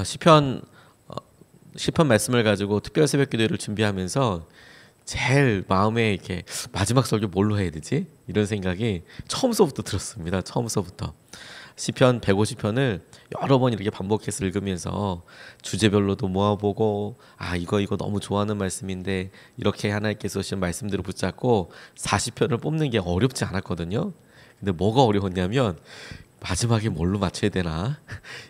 시편 시편 말씀을 가지고 특별 새벽 기도를 준비하면서 제일 마음에 이렇게 마지막 설교 뭘로 해야 되지? 이런 생각이 처음서부터 들었습니다. 처음서부터. 시편 150편을 여러 번 이렇게 반복해서 읽으면서 주제별로도 모아보고 이거 너무 좋아하는 말씀인데 이렇게 하나님께서 주신 말씀들을 붙잡고 40편을 뽑는 게 어렵지 않았거든요. 근데 뭐가 어려웠냐면 마지막에 뭘로 맞춰야 되나?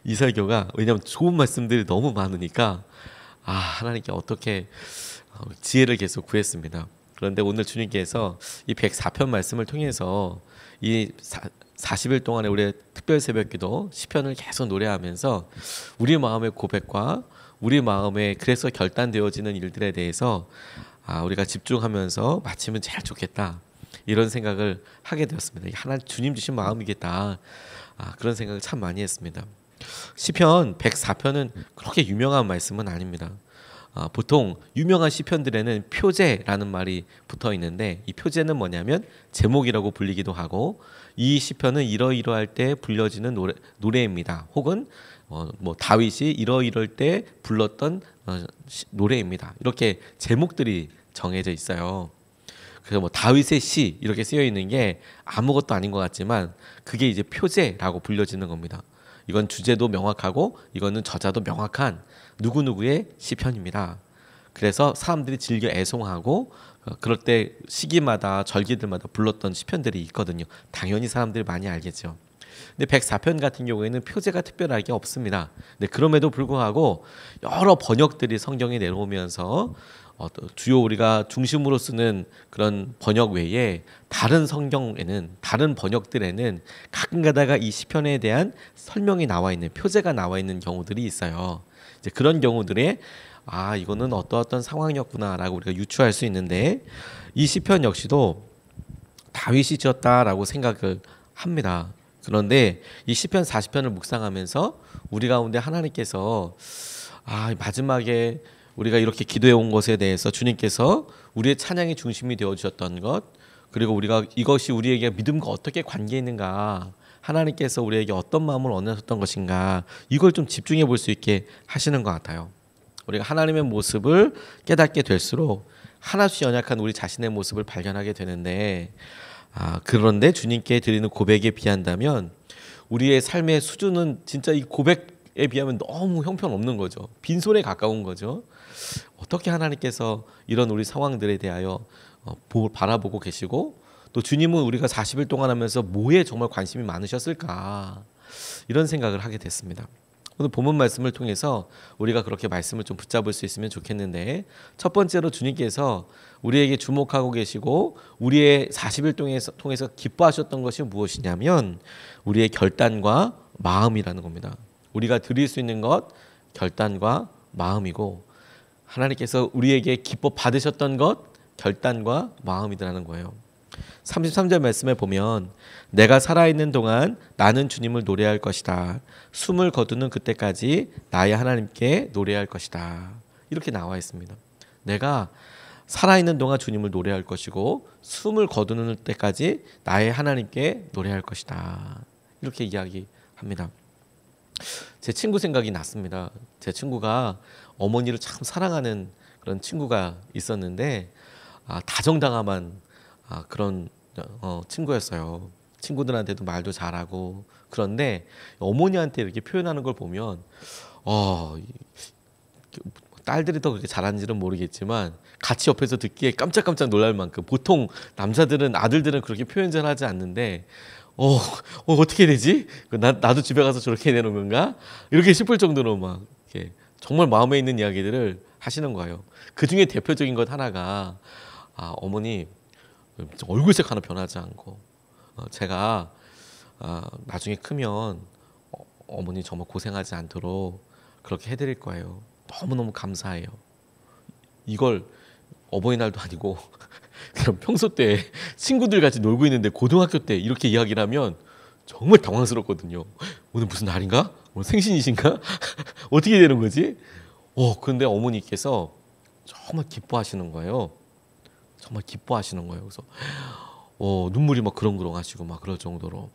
이 설교가 왜냐하면 좋은 말씀들이 너무 많으니까 하나님께 어떻게 지혜를 계속 구했습니다. 그런데 오늘 주님께서 이 104편 말씀을 통해서 이 40일 동안에 우리의 특별 새벽기도 시편을 계속 노래하면서 우리 마음의 고백과 우리 마음에 그래서 결단되어지는 일들에 대해서 우리가 집중하면서 마치면 제일 좋겠다 이런 생각을 하게 되었습니다. 하나님 주님 주신 마음이겠다 그런 생각을 참 많이 했습니다. 시편 104편은 그렇게 유명한 말씀은 아닙니다. 보통 유명한 시편들에는 표제라는 말이 붙어 있는데 이 표제는 뭐냐면 제목이라고 불리기도 하고 이 시편은 이러이러할 때 불려지는 노래입니다. 혹은 다윗이 이러이럴 때 불렀던 노래입니다. 이렇게 제목들이 정해져 있어요. 그래서 다윗의 시 이렇게 쓰여 있는 게 아무것도 아닌 것 같지만 그게 이제 표제라고 불려지는 겁니다. 이건 주제도 명확하고 이거는 저자도 명확한 누구누구의 시편입니다. 그래서 사람들이 즐겨 애송하고 그럴 때 시기마다 절기들마다 불렀던 시편들이 있거든요. 당연히 사람들이 많이 알겠죠. 근데 104편 같은 경우에는 표제가 특별하게 없습니다. 근데 그럼에도 불구하고 여러 번역들이 성경에 내려오면서 주요 우리가 중심으로 쓰는 그런 번역 외에 다른 성경에는 다른 번역들에는 가끔가다가 이 시편에 대한 설명이 나와 있는 표제가 나와 있는 경우들이 있어요. 이제 그런 경우들에 이거는 어떤 상황이었구나라고 우리가 유추할 수 있는데 이 시편 역시도 다윗이 지었다라고 생각을 합니다. 그런데 이 시편 40편을 묵상하면서 우리 가운데 하나님께서 마지막에 우리가 이렇게 기도해 온 것에 대해서 주님께서 우리의 찬양의 중심이 되어 주셨던 것 그리고 우리가 이것이 우리에게 믿음과 어떻게 관계 있는가 하나님께서 우리에게 어떤 마음을 원하셨던 것인가 이걸 좀 집중해 볼 수 있게 하시는 것 같아요. 우리가 하나님의 모습을 깨닫게 될수록 하나씩 연약한 우리 자신의 모습을 발견하게 되는데 그런데 주님께 드리는 고백에 비한다면 우리의 삶의 수준은 진짜 이 고백에 비하면 너무 형편없는 거죠. 빈손에 가까운 거죠. 어떻게 하나님께서 이런 우리 상황들에 대하여 바라보고 계시고 또 주님은 우리가 40일 동안 하면서 뭐에 정말 관심이 많으셨을까 이런 생각을 하게 됐습니다. 오늘 본문 말씀을 통해서 우리가 그렇게 말씀을 좀 붙잡을 수 있으면 좋겠는데 첫 번째로 주님께서 우리에게 주목하고 계시고 우리의 40일 통해서 기뻐하셨던 것이 무엇이냐면 우리의 결단과 마음이라는 겁니다. 우리가 드릴 수 있는 것 결단과 마음이고 하나님께서 우리에게 기뻐 받으셨던 것 결단과 마음이라는 거예요. 33절 말씀에 보면 내가 살아있는 동안 나는 주님을 노래할 것이다. 숨을 거두는 그때까지 나의 하나님께 노래할 것이다. 이렇게 나와 있습니다. 내가 살아있는 동안 주님을 노래할 것이고 숨을 거두는 때까지 나의 하나님께 노래할 것이다. 이렇게 이야기합니다. 제 친구 생각이 났습니다. 제 친구가 어머니를 참 사랑하는 그런 친구가 있었는데 다정다감한 그런 친구였어요. 친구들한테도 말도 잘하고 그런데 어머니한테 이렇게 표현하는 걸 보면 딸들이 더 그렇게 잘하는지는 모르겠지만 같이 옆에서 듣기에 깜짝깜짝 놀랄 만큼 보통 아들들은 그렇게 표현 잘 하지 않는데 어떻게 되지? 나도 집에 가서 저렇게 내놓은 건가? 이렇게 싶을 정도로 막 이렇게 정말 마음에 있는 이야기들을 하시는 거예요. 그 중에 대표적인 것 하나가 어머니 얼굴색 하나 변하지 않고 제가 나중에 크면 어머니 정말 고생하지 않도록 그렇게 해드릴 거예요. 너무너무 감사해요. 이걸 어버이날도 아니고 그냥 평소 때 친구들 같이 놀고 있는데 고등학교 때 이렇게 이야기를 하면 정말 당황스럽거든요. 오늘 무슨 날인가? 오늘 생신이신가? 어떻게 되는 거지? 그런데 어머니께서 정말 기뻐하시는 거예요. 정말 기뻐하시는 거예요. 그래서 눈물이 막 그렁그렁 하시고 막 그럴 정도로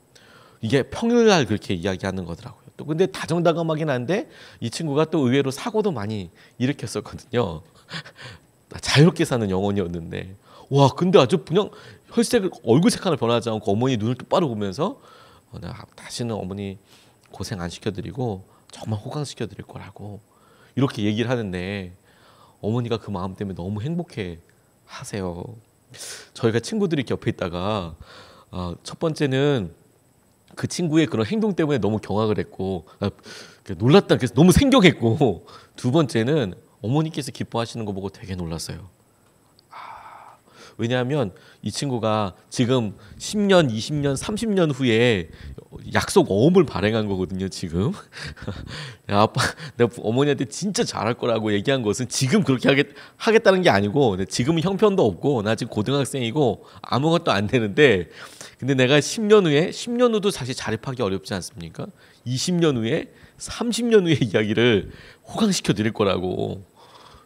이게 평일날 그렇게 이야기하는 거더라고요. 또 근데 다정다감하긴 한데 이 친구가 또 의외로 사고도 많이 일으켰었거든요. 자유롭게 사는 영혼이었는데 와 근데 아주 그냥 혈색 얼굴색 하나 변하지 않고 어머니 눈을 똑바로 보면서 내가 다시는 어머니 고생 안 시켜드리고 정말 호강시켜드릴 거라고 이렇게 얘기를 하는데 어머니가 그 마음 때문에 너무 행복해 하세요. 저희가 친구들이 옆에 있다가 첫 번째는 그 친구의 그런 행동 때문에 너무 경악을 했고 놀랐다 그래서 너무 생경했고 두 번째는 어머니께서 기뻐하시는 거 보고 되게 놀랐어요. 왜냐하면 이 친구가 지금 10년, 20년, 30년 후에 약속 어음을 발행한 거거든요. 지금 아빠, 내가 어머니한테 진짜 잘할 거라고 얘기한 것은 지금 그렇게 하겠다는 게 아니고 지금은 형편도 없고 나 지금 고등학생이고 아무것도 안 되는데 근데 내가 10년 후도 사실 자립하기 어렵지 않습니까? 20년 후에 30년 후의 이야기를 호강시켜 드릴 거라고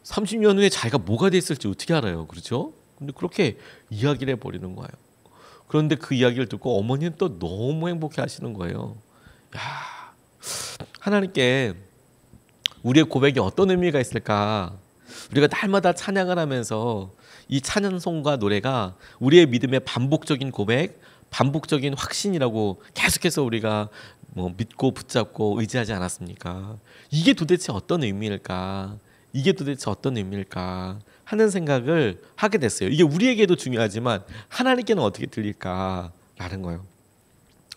30년 후에 자기가 뭐가 됐을지 어떻게 알아요? 그렇죠? 근데 그렇게 이야기를 해버리는 거예요. 그런데 그 이야기를 듣고 어머니는 또 너무 행복해 하시는 거예요. 야, 하나님께 우리의 고백이 어떤 의미가 있을까? 우리가 날마다 찬양을 하면서 이 찬양송과 노래가 우리의 믿음의 반복적인 고백, 반복적인 확신이라고 계속해서 우리가 믿고 붙잡고 의지하지 않았습니까? 이게 도대체 어떤 의미일까? 이게 도대체 어떤 의미일까 하는 생각을 하게 됐어요. 이게 우리에게도 중요하지만 하나님께는 어떻게 들릴까라는 거예요.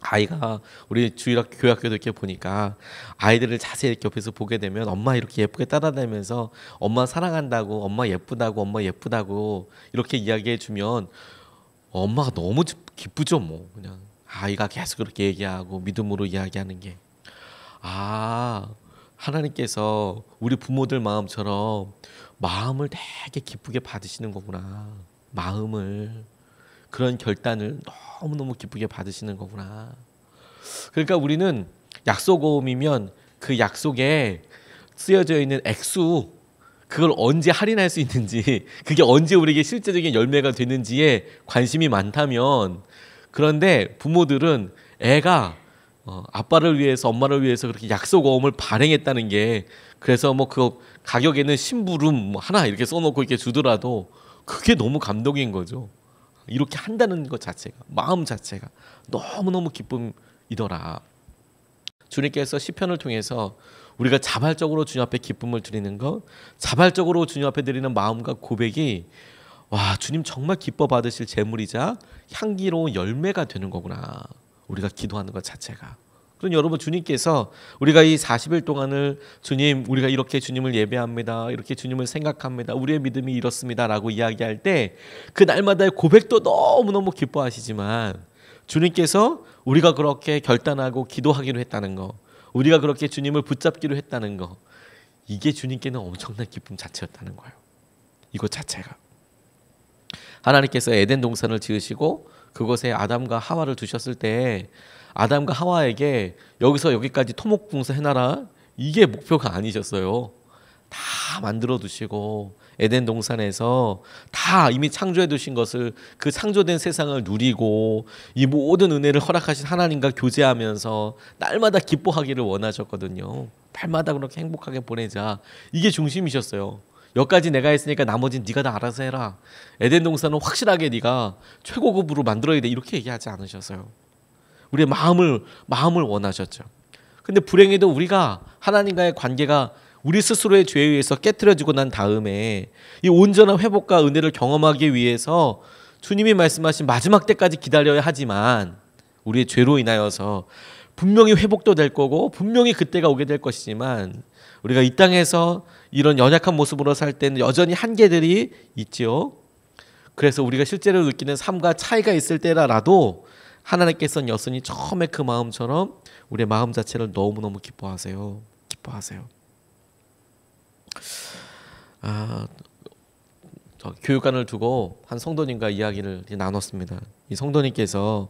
아이가 우리 주일학교 교학교도 이렇게 보니까 아이들을 자세히 이렇게 옆에서 보게 되면 엄마 이렇게 예쁘게 따라다니면서 엄마 사랑한다고 엄마 예쁘다고 이렇게 이야기해 주면 엄마가 너무 기쁘죠. 뭐 그냥 아이가 계속 그렇게 얘기하고 믿음으로 이야기하는 게 하나님께서 우리 부모들 마음처럼 마음을 되게 기쁘게 받으시는 거구나. 마음을 그런 결단을 너무너무 기쁘게 받으시는 거구나. 그러니까 우리는 약속어음이면 그 약속에 쓰여져 있는 액수 그걸 언제 할인할 수 있는지 그게 언제 우리에게 실제적인 열매가 되는지에 관심이 많다면 그런데 부모들은 애가 아빠를 위해서 엄마를 위해서 그렇게 약속어음을 발행했다는 게 그래서 뭐 그 가격에는 심부름 하나 이렇게 써놓고 이렇게 주더라도 그게 너무 감동인 거죠. 이렇게 한다는 것 자체가 마음 자체가 너무너무 기쁨이더라. 주님께서 시편을 통해서 우리가 자발적으로 주님 앞에 기쁨을 드리는 것 자발적으로 주님 앞에 드리는 마음과 고백이 와 주님 정말 기뻐 받으실 제물이자 향기로운 열매가 되는 거구나. 우리가 기도하는 것 자체가. 그럼 여러분 주님께서 우리가 이 40일 동안을 주님 우리가 이렇게 주님을 예배합니다. 이렇게 주님을 생각합니다. 우리의 믿음이 이렇습니다. 라고 이야기할 때 그 날마다의 고백도 너무너무 기뻐하시지만 주님께서 우리가 그렇게 결단하고 기도하기로 했다는 거 우리가 그렇게 주님을 붙잡기로 했다는 거 이게 주님께는 엄청난 기쁨 자체였다는 거예요. 이것 자체가. 하나님께서 에덴 동산을 지으시고 그곳에 아담과 하와를 두셨을 때 아담과 하와에게 여기서 여기까지 토목공사 해놔라 이게 목표가 아니셨어요. 다 만들어 두시고 에덴 동산에서 다 이미 창조해 두신 것을 그 창조된 세상을 누리고 이 모든 은혜를 허락하신 하나님과 교제하면서 날마다 기뻐하기를 원하셨거든요. 날마다 그렇게 행복하게 보내자 이게 중심이셨어요. 여기까지 내가 했으니까 나머지는 네가 다 알아서 해라. 에덴 동산은 확실하게 네가 최고급으로 만들어야 돼 이렇게 얘기하지 않으셨어요. 우리의 마음을 원하셨죠. 근데 불행히도 우리가 하나님과의 관계가 우리 스스로의 죄에 의해서 깨트려지고 난 다음에 이 온전한 회복과 은혜를 경험하기 위해서 주님이 말씀하신 마지막 때까지 기다려야 하지만 우리의 죄로 인하여서 분명히 회복도 될 거고 분명히 그때가 오게 될 것이지만 우리가 이 땅에서 이런 연약한 모습으로 살 때는 여전히 한계들이 있지요. 그래서 우리가 실제로 느끼는 삶과 차이가 있을 때라도 하나님께서는 여전히 처음에 그 마음처럼 우리의 마음 자체를 너무너무 기뻐하세요. 저 교육관을 두고 한 성도님과 이야기를 나눴습니다. 이 성도님께서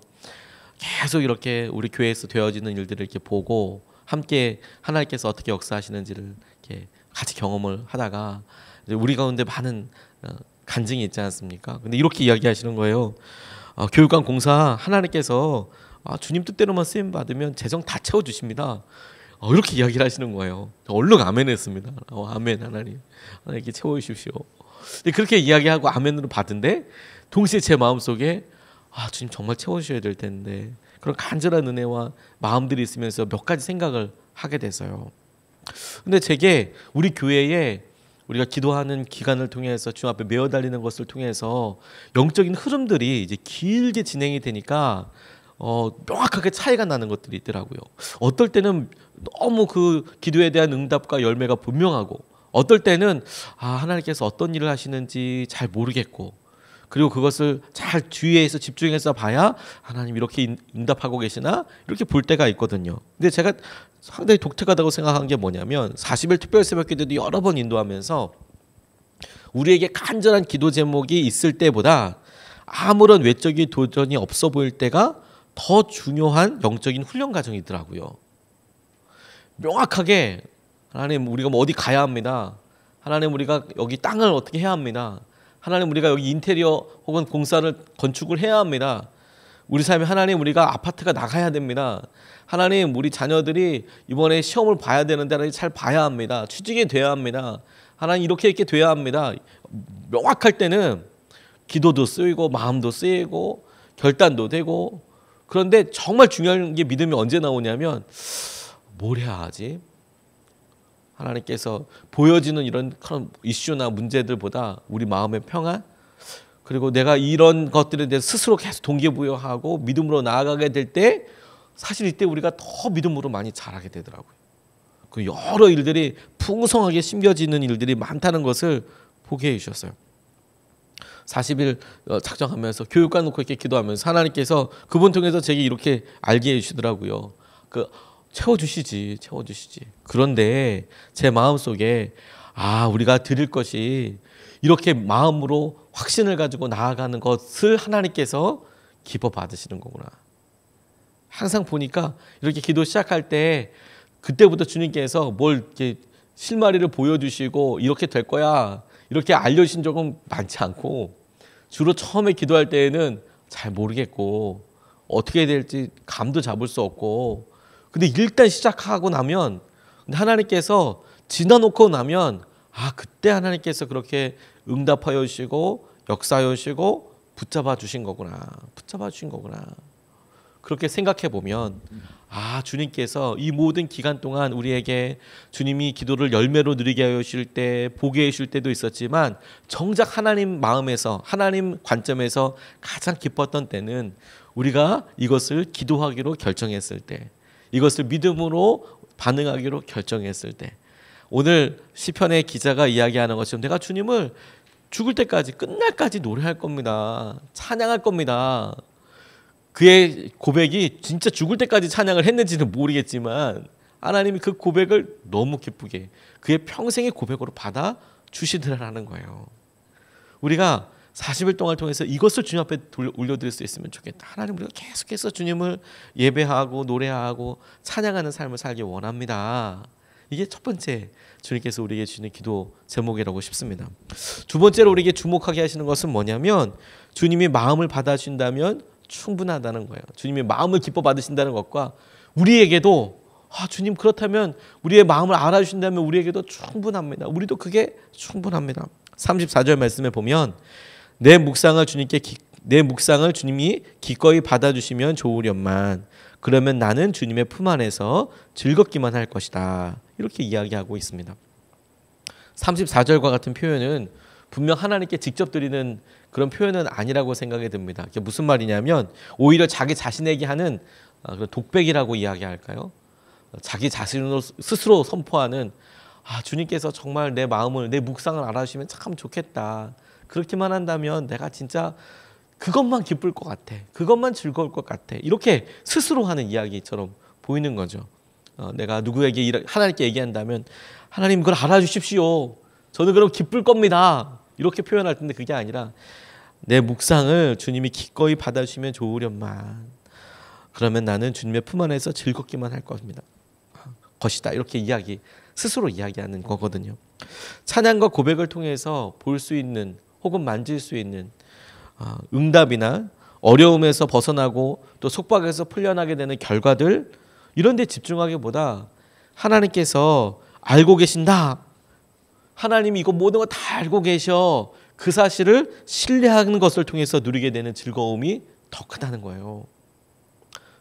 계속 이렇게 우리 교회에서 되어지는 일들을 이렇게 보고 함께 하나님께서 어떻게 역사하시는지를 이렇게 같이 경험을 하다가 우리 가운데 많은 간증이 있지 않습니까? 근데 이렇게 이야기하시는 거예요. 교육관 공사 하나님께서 주님 뜻대로만 쓰임 받으면 재정 다 채워주십니다. 이렇게 이야기를 하시는 거예요. 얼른 아멘했습니다. 아멘 하나님. 하나님께 채워주십시오. 그렇게 이야기하고 아멘으로 받은데 동시에 제 마음속에 주님 정말 채워주셔야 될 텐데 그런 간절한 은혜와 마음들이 있으면서 몇 가지 생각을 하게 돼서요. 근데 제게 우리 교회에 우리가 기도하는 기간을 통해서 주님 앞에 메어 달리는 것을 통해서 영적인 흐름들이 이제 길게 진행이 되니까 명확하게 차이가 나는 것들이 있더라고요. 어떨 때는 너무 그 기도에 대한 응답과 열매가 분명하고 어떨 때는 하나님께서 어떤 일을 하시는지 잘 모르겠고 그리고 그것을 잘 주위에서 집중해서 봐야 하나님 이렇게 응답하고 계시나 이렇게 볼 때가 있거든요. 근데 제가 상당히 독특하다고 생각한 게 뭐냐면 40일 특별 새벽 기도도 여러 번 인도하면서 우리에게 간절한 기도 제목이 있을 때보다 아무런 외적인 도전이 없어 보일 때가 더 중요한 영적인 훈련 과정이더라고요. 명확하게 하나님 우리가 어디 가야 합니다. 하나님 우리가 여기 땅을 어떻게 해야 합니다. 하나님 우리가 여기 인테리어 혹은 공사를 건축을 해야 합니다. 우리 삶에 하나님 우리가 아파트가 나가야 됩니다. 하나님 우리 자녀들이 이번에 시험을 봐야 되는데 하나님 잘 봐야 합니다. 취직이 돼야 합니다. 하나님 이렇게 돼야 합니다. 명확할 때는 기도도 쓰이고 마음도 쓰이고 결단도 되고 그런데 정말 중요한 게 믿음이 언제 나오냐면 뭘 해야 하지? 하나님께서 보여지는 이런 그런 이슈나 문제들보다 우리 마음의 평안 그리고 내가 이런 것들에 대해서 스스로 계속 동기부여하고 믿음으로 나아가게 될 때 사실 이때 우리가 더 믿음으로 많이 자라게 되더라고요. 그 여러 일들이 풍성하게 심겨지는 일들이 많다는 것을 보게 해주셨어요. 40일 작정하면서 교육관 놓고 이렇게 기도하면서 하나님께서 그분 통해서 제게 이렇게 알게 해주시더라고요. 채워주시지. 그런데 제 마음속에 우리가 드릴 것이 이렇게 마음으로 확신을 가지고 나아가는 것을 하나님께서 기뻐 받으시는 거구나. 항상 보니까 이렇게 기도 시작할 때 그때부터 주님께서 뭘 이렇게 실마리를 보여주시고 이렇게 될 거야 이렇게 알려주신 적은 많지 않고 주로 처음에 기도할 때에는 잘 모르겠고 어떻게 될지 감도 잡을 수 없고 근데 일단 시작하고 나면 하나님께서 지나놓고 나면 그때 하나님께서 그렇게 응답하여 주시고 역사하여 주시고 붙잡아 주신 거구나. 그렇게 생각해 보면 주님께서 이 모든 기간 동안 우리에게 주님이 기도를 열매로 누리게 하여 주실 때 보게 해 주실 때도 있었지만 정작 하나님 마음에서 하나님 관점에서 가장 기뻤던 때는 우리가 이것을 기도하기로 결정했을 때 이것을 믿음으로 반응하기로 결정했을 때 오늘 시편의 기자가 이야기하는 것처럼 내가 주님을 죽을 때까지 끝날까지 노래할 겁니다. 찬양할 겁니다. 그의 고백이 진짜 죽을 때까지 찬양을 했는지는 모르겠지만 하나님이 그 고백을 너무 기쁘게 그의 평생의 고백으로 받아주시더라는 거예요. 우리가 40일 동안 통해서 이것을 주님 앞에 올려드릴 수 있으면 좋겠다. 하나님 우리가 계속해서 주님을 예배하고 노래하고 찬양하는 삶을 살기 원합니다. 이게 첫 번째 주님께서 우리에게 주는 기도 제목이라고 싶습니다. 두 번째로 우리에게 주목하게 하시는 것은 뭐냐면 주님이 마음을 받아주신다면 충분하다는 거예요. 주님이 마음을 기뻐 받으신다는 것과 우리에게도 주님 그렇다면 우리의 마음을 알아주신다면 우리에게도 충분합니다. 우리도 그게 충분합니다. 34절 말씀에 보면 내 묵상을 주님이 기꺼이 받아주시면 좋으련만 그러면 나는 주님의 품 안에서 즐겁기만 할 것이다. 이렇게 이야기하고 있습니다. 34절과 같은 표현은 분명 하나님께 직접 드리는 그런 표현은 아니라고 생각이 듭니다. 그게 무슨 말이냐면 오히려 자기 자신에게 하는 독백이라고 이야기할까요? 자기 자신으로 스스로 선포하는 주님께서 정말 내 마음을 내 묵상을 알아주시면 참 좋겠다. 그렇게만 한다면 내가 진짜 그것만 기쁠 것 같아. 그것만 즐거울 것 같아. 이렇게 스스로 하는 이야기처럼 보이는 거죠. 내가 누구에게 하나님께 얘기한다면 하나님 그걸 알아주십시오. 저는 그럼 기쁠 겁니다. 이렇게 표현할 텐데 그게 아니라 내 묵상을 주님이 기꺼이 받아주시면 좋으련만 그러면 나는 주님의 품 안에서 즐겁기만 할 것이다. 이렇게 스스로 이야기하는 거거든요. 찬양과 고백을 통해서 볼 수 있는 혹은 만질 수 있는 응답이나 어려움에서 벗어나고 또 속박에서 풀려나게 되는 결과들 이런 데 집중하기보다 하나님께서 알고 계신다. 하나님이 이거 모든 거 다 알고 계셔. 그 사실을 신뢰하는 것을 통해서 누리게 되는 즐거움이 더 크다는 거예요.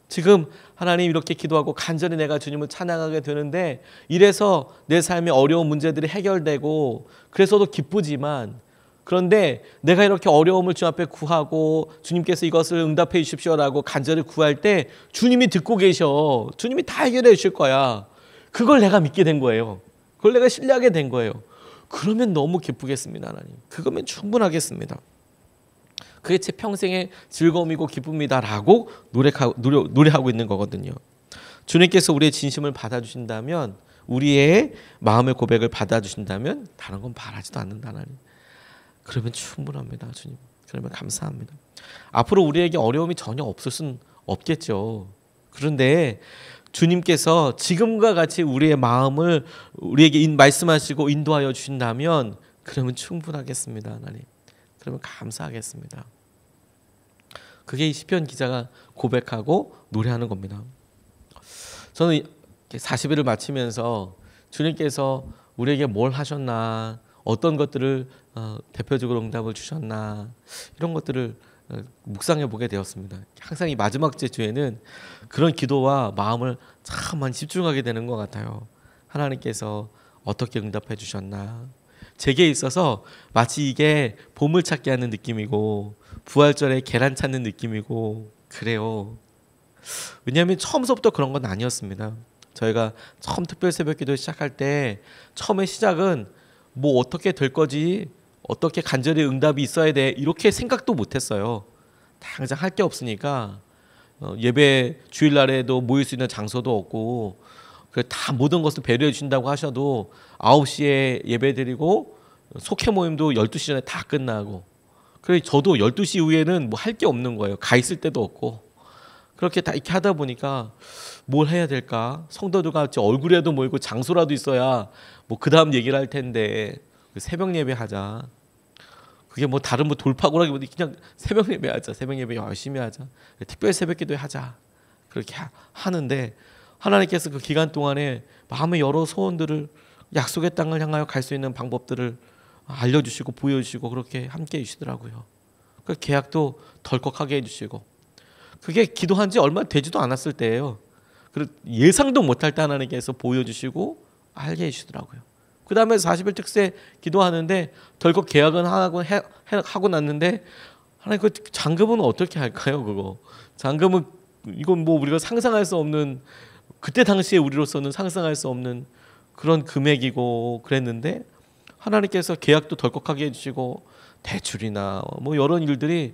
지금 하나님 이렇게 기도하고 간절히 내가 주님을 찬양하게 되는데 이래서 내 삶의 어려운 문제들이 해결되고 그래서도 기쁘지만, 그런데 내가 이렇게 어려움을 주님 앞에 구하고 주님께서 이것을 응답해 주십시오라고 간절히 구할 때 주님이 듣고 계셔. 주님이 다 해결해 주실 거야. 그걸 내가 믿게 된 거예요. 그걸 내가 신뢰하게 된 거예요. 그러면 너무 기쁘겠습니다. 하나님, 그거면 충분하겠습니다. 그게 제 평생의 즐거움이고 기쁨이다라고 노래하고 있는 거거든요. 주님께서 우리의 진심을 받아주신다면, 우리의 마음의 고백을 받아주신다면 다른 건 바라지도 않는다. 하나님, 그러면 충분합니다. 주님, 그러면 감사합니다. 앞으로 우리에게 어려움이 전혀 없을 수는 없겠죠. 그런데 주님께서 지금과 같이 우리의 마음을 우리에게 말씀하시고 인도하여 주신다면 그러면 충분하겠습니다. 하나님, 그러면 감사하겠습니다. 그게 이 시편 기자가 고백하고 노래하는 겁니다. 저는 40일을 마치면서 주님께서 우리에게 뭘 하셨나, 어떤 것들을 대표적으로 응답을 주셨나, 이런 것들을 묵상해 보게 되었습니다. 항상 이 마지막 주에는 그런 기도와 마음을 참 많이 집중하게 되는 것 같아요. 하나님께서 어떻게 응답해 주셨나. 제게 있어서 마치 이게 보물찾기 하는 느낌이고 부활절에 계란 찾는 느낌이고 그래요. 왜냐하면 처음서부터 그런 건 아니었습니다. 저희가 처음 특별 새벽기도 시작할 때 처음에 시작은 뭐 어떻게 될 거지, 어떻게 간절히 응답이 있어야 돼, 이렇게 생각도 못했어요. 당장 할 게 없으니까 예배 주일날에도 모일 수 있는 장소도 없고, 다 모든 것을 배려해 주신다고 하셔도 9시에 예배 드리고 속회 모임도 12시 전에 다 끝나고, 그래서 저도 12시 이후에는 뭐 할 게 없는 거예요. 가 있을 데도 없고. 그렇게 다 이렇게 하다 보니까 뭘 해야 될까? 성도들과 같이 얼굴에도 모이고 장소라도 있어야 뭐 그 다음 얘기를 할 텐데 새벽 예배 하자. 그게 뭐 다른 뭐 돌파구라기보다 그냥 새벽 예배 하자. 새벽 예배 열심히 하자. 특별 새벽 기도 하자. 그렇게 하는데 하나님께서 그 기간 동안에 마음의 여러 소원들을, 약속의 땅을 향하여 갈 수 있는 방법들을 알려주시고 보여주시고 그렇게 함께 해주시더라고요. 그 계약도 덜컥하게 해주시고, 그게 기도한 지 얼마 되지도 않았을 때예요. 그리고 예상도 못할 때 하나님께서 보여주시고 알게 해주시더라고요. 그 다음에 40일 특세 기도하는데 덜컥 계약은 하고 났는데, 하나님 그 잔금은 어떻게 할까요? 그거 잔금은 이건 뭐 우리가 상상할 수 없는, 그때 당시에 우리로서는 상상할 수 없는 그런 금액이고 그랬는데 하나님께서 계약도 덜컥하게 해주시고 대출이나 뭐 이런 일들이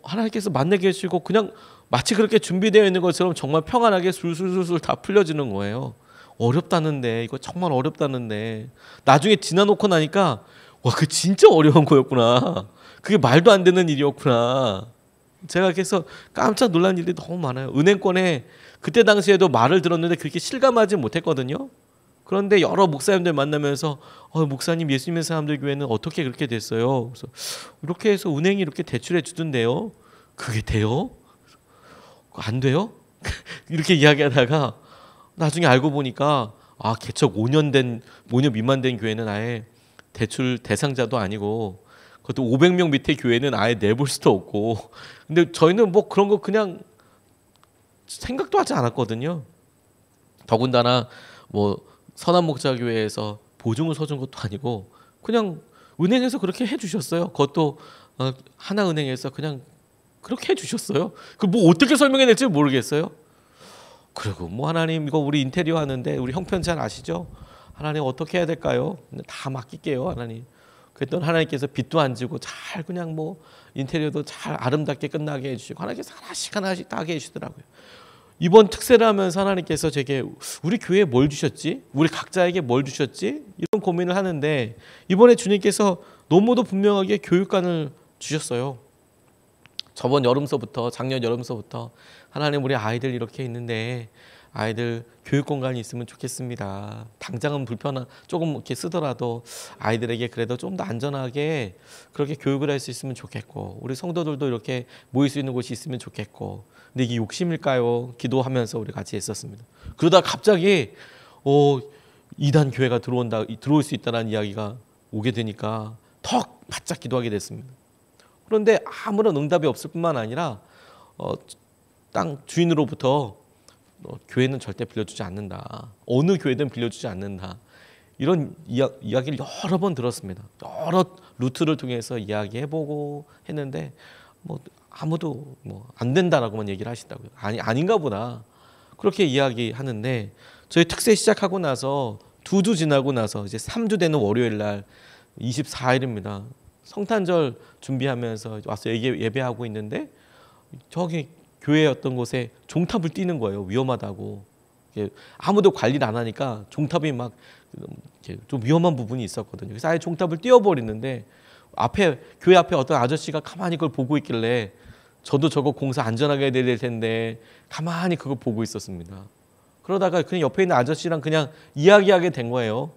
하나님께서 만나게 해주시고 그냥 마치 그렇게 준비되어 있는 것처럼 정말 평안하게 술술술술 다 풀려지는 거예요. 어렵다는데, 이거 정말 어렵다는데 나중에 지나놓고 나니까 와, 그 진짜 어려운 거였구나. 그게 말도 안 되는 일이었구나. 제가 그래서 깜짝 놀란 일이 너무 많아요. 은행권에 그때 당시에도 말을 들었는데 그렇게 실감하지 못했거든요. 그런데 여러 목사님들 만나면서 목사님, 예수 믿는 사람들 교회는 어떻게 그렇게 됐어요? 그래서 이렇게 해서 은행이 이렇게 대출해 주던데요. 그게 돼요? 안 돼요? 이렇게 이야기하다가 나중에 알고 보니까 개척 5년 미만 된 교회는 아예 대출 대상자도 아니고, 그것도 500명 밑에 교회는 아예 내볼 수도 없고, 근데 저희는 뭐 그런 거 그냥 생각도 하지 않았거든요. 더군다나 뭐 선한 목자교회에서 보증을 서준 것도 아니고 그냥 은행에서 그렇게 해주셨어요. 그것도 하나은행에서 그냥 그렇게 해주셨어요. 그 뭐 어떻게 설명해야 될지 모르겠어요. 그리고 뭐 하나님, 이거 우리 인테리어 하는데 우리 형편 잘 아시죠? 하나님 어떻게 해야 될까요? 다 맡길게요, 하나님. 그랬더니 하나님께서 빚도 안 지고 잘 그냥 뭐 인테리어도 잘 아름답게 끝나게 해주시고 하나님께서 하나씩 다 하게 해주시더라고요. 이번 특세를 하면서 하나님께서 제게 우리 교회에 뭘 주셨지? 우리 각자에게 뭘 주셨지? 이런 고민을 하는데 이번에 주님께서 너무도 분명하게 교육관을 주셨어요. 작년 여름서부터 하나님, 우리 아이들 이렇게 있는데 아이들 교육 공간이 있으면 좋겠습니다. 당장은 조금 이렇게 쓰더라도 아이들에게 그래도 좀 더 안전하게 그렇게 교육을 할 수 있으면 좋겠고, 우리 성도들도 이렇게 모일 수 있는 곳이 있으면 좋겠고. 근데 이게 욕심일까요? 기도하면서 우리 같이 했었습니다. 그러다 갑자기 이단 교회가 들어올 수 있다는 이야기가 오게 되니까 더 바짝 기도하게 됐습니다. 그런데 아무런 응답이 없을 뿐만 아니라 땅 주인으로부터 교회는 절대 빌려주지 않는다. 어느 교회든 빌려주지 않는다. 이런 이야기를 여러 번 들었습니다. 여러 루트를 통해서 이야기해보고 했는데 아무도 안 된다라고만 얘기를 하시더라고요. 아닌가 보다. 그렇게 이야기하는데 저희 특세 시작하고 나서 2주 지나고 나서 이제 3주 되는 월요일 날 24일입니다. 성탄절 준비하면서 와서 예배하고 있는데 저기 교회 어떤 곳에 종탑을 띄는 거예요. 위험하다고. 아무도 관리를 안 하니까 종탑이 막 좀 위험한 부분이 있었거든요. 그래서 아예 종탑을 띄워버리는데 교회 앞에 어떤 아저씨가 가만히 그걸 보고 있길래 저도 저거 공사 안전하게 해야 될 텐데 가만히 그거 보고 있었습니다. 그러다가 그냥 옆에 있는 아저씨랑 그냥 이야기하게 된 거예요.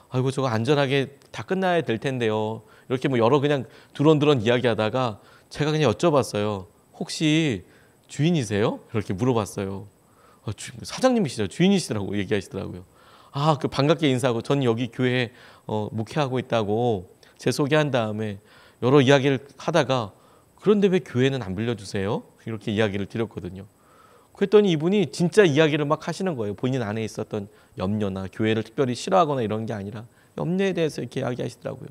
아이고 저거 안전하게 다 끝나야 될 텐데요. 이렇게 여러 그냥 두런두런 이야기하다가 제가 그냥 여쭤봤어요. 혹시 주인이세요? 이렇게 물어봤어요. 사장님이시죠? 주인이시더라고 얘기하시더라고요. 그 반갑게 인사하고 전 여기 교회에 목회하고 있다고 제 소개한 다음에 여러 이야기를 하다가 그런데 왜 교회는 안 빌려주세요? 이렇게 이야기를 드렸거든요. 그랬더니 이분이 진짜 이야기를 막 하시는 거예요. 본인 안에 있었던 염려나 교회를 특별히 싫어하거나 이런 게 아니라 염려에 대해서 이렇게 이야기하시더라고요.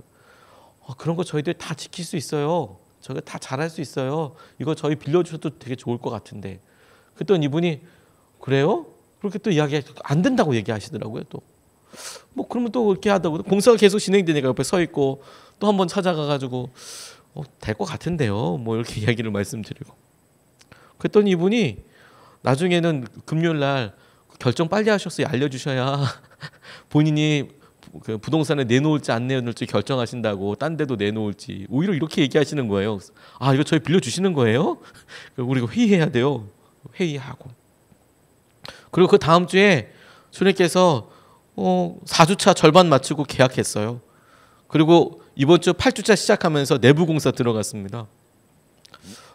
그런 거 저희들 다 지킬 수 있어요. 저희 다 잘할 수 있어요. 이거 저희 빌려주셔도 되게 좋을 것 같은데. 그랬더니 이분이 그래요? 그렇게 또 안 된다고 얘기하시더라고요. 또 그러면 또 그렇게 하다고 공사가 계속 진행되니까 옆에 서 있고 또 한번 찾아가가지고 될 것 같은데요. 이렇게 이야기를 말씀드리고 그랬더니 이분이 나중에는 금요일 날 결정 빨리 하셨어요. 알려주셔야 본인이 그 부동산에 내놓을지 안 내놓을지 결정하신다고 딴 데도 내놓을지 오히려 이렇게 얘기하시는 거예요. 이거 저희 빌려주시는 거예요? 우리가 회의해야 돼요. 회의하고 그리고 그 다음 주에 주님께서 4주차 절반 마치고 계약했어요. 그리고 이번 주 8주차 시작하면서 내부 공사 들어갔습니다.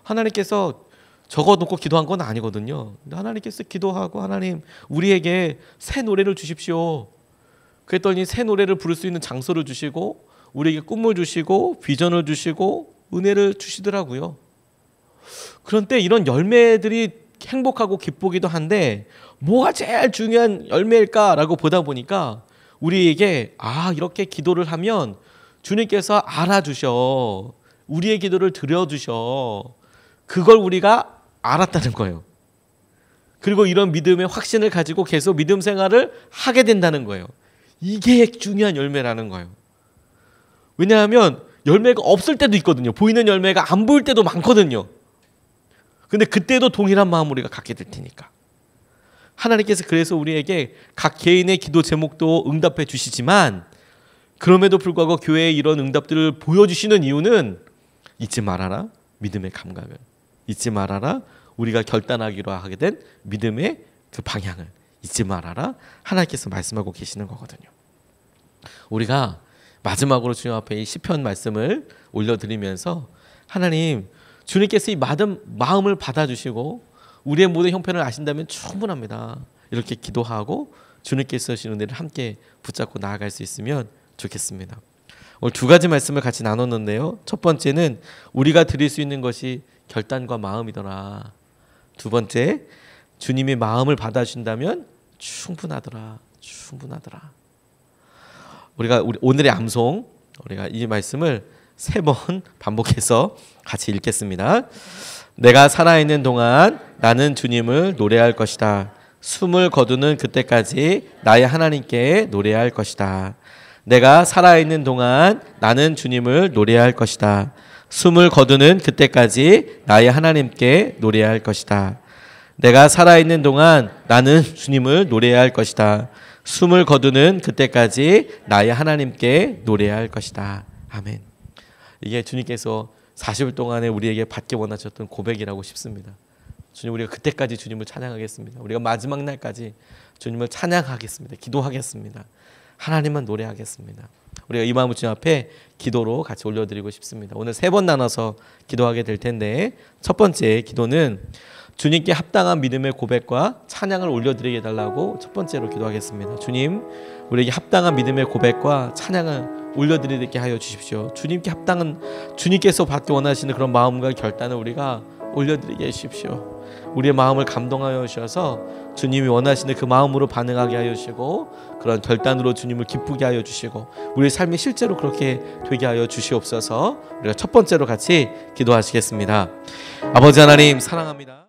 하나님께서 적어놓고 기도한 건 아니거든요. 근데 하나님께서 기도하고 하나님 우리에게 새 노래를 주십시오. 그랬더니 새 노래를 부를 수 있는 장소를 주시고 우리에게 꿈을 주시고 비전을 주시고 은혜를 주시더라고요. 그런데 이런 열매들이 행복하고 기쁘기도 한데 뭐가 제일 중요한 열매일까라고 보다 보니까 우리에게 이렇게 기도를 하면 주님께서 알아주셔. 우리의 기도를 들어주셔. 그걸 우리가 알았다는 거예요. 그리고 이런 믿음의 확신을 가지고 계속 믿음 생활을 하게 된다는 거예요. 이게 중요한 열매라는 거예요. 왜냐하면 열매가 없을 때도 있거든요. 보이는 열매가 안 보일 때도 많거든요. 근데 그때도 동일한 마음 우리가 갖게 될 테니까. 하나님께서 그래서 우리에게 각 개인의 기도 제목도 응답해 주시지만 그럼에도 불구하고 교회에 이런 응답들을 보여주시는 이유는 잊지 말아라. 믿음의 감각을. 잊지 말아라. 우리가 결단하기로 하게 된 믿음의 그 방향을 잊지 말아라. 하나님께서 말씀하고 계시는 거거든요. 우리가 마지막으로 주님 앞에 이 시편 말씀을 올려드리면서 하나님 주님께서 이 마음을 받아주시고 우리의 모든 형편을 아신다면 충분합니다. 이렇게 기도하고 주님께서 주신 은혜를 함께 붙잡고 나아갈 수 있으면 좋겠습니다. 오늘 2가지 말씀을 같이 나눴는데요. 첫 번째는 우리가 드릴 수 있는 것이 결단과 마음이더라. 두 번째, 주님이 마음을 받아주신다면 충분하더라. 우리가 오늘의 암송, 우리가 이 말씀을 3번 반복해서 같이 읽겠습니다. 내가 살아있는 동안 나는 주님을 노래할 것이다. 숨을 거두는 그때까지 나의 하나님께 노래할 것이다. 내가 살아있는 동안 나는 주님을 노래할 것이다. 숨을 거두는 그때까지 나의 하나님께 노래할 것이다. 내가 살아있는 동안 나는 주님을 노래할 것이다. 숨을 거두는 그때까지 나의 하나님께 노래할 것이다. 아멘. 이게 주님께서 40일 동안에 우리에게 받기 원하셨던 고백이라고 싶습니다. 주님, 우리가 그때까지 주님을 찬양하겠습니다. 우리가 마지막 날까지 주님을 찬양하겠습니다. 기도하겠습니다. 하나님만 노래하겠습니다. 우리가 이 마음을 주님 앞에 기도로 같이 올려드리고 싶습니다. 오늘 3번 나눠서 기도하게 될 텐데 첫 번째 기도는 주님께 합당한 믿음의 고백과 찬양을 올려드리게 해달라고 첫 번째로 기도하겠습니다. 주님, 우리에게 합당한 믿음의 고백과 찬양을 올려드리게 하여 주십시오. 주님께 합당한, 주님께서 받기 원하시는 그런 마음과 결단을 우리가 올려드리게 해주십시오. 우리의 마음을 감동하여 주셔서 주님이 원하시는 그 마음으로 반응하게 하여 주시고, 그런 결단으로 주님을 기쁘게 하여 주시고, 우리의 삶이 실제로 그렇게 되게 하여 주시옵소서. 우리가 첫 번째로 같이 기도하시겠습니다. 아버지 하나님 사랑합니다.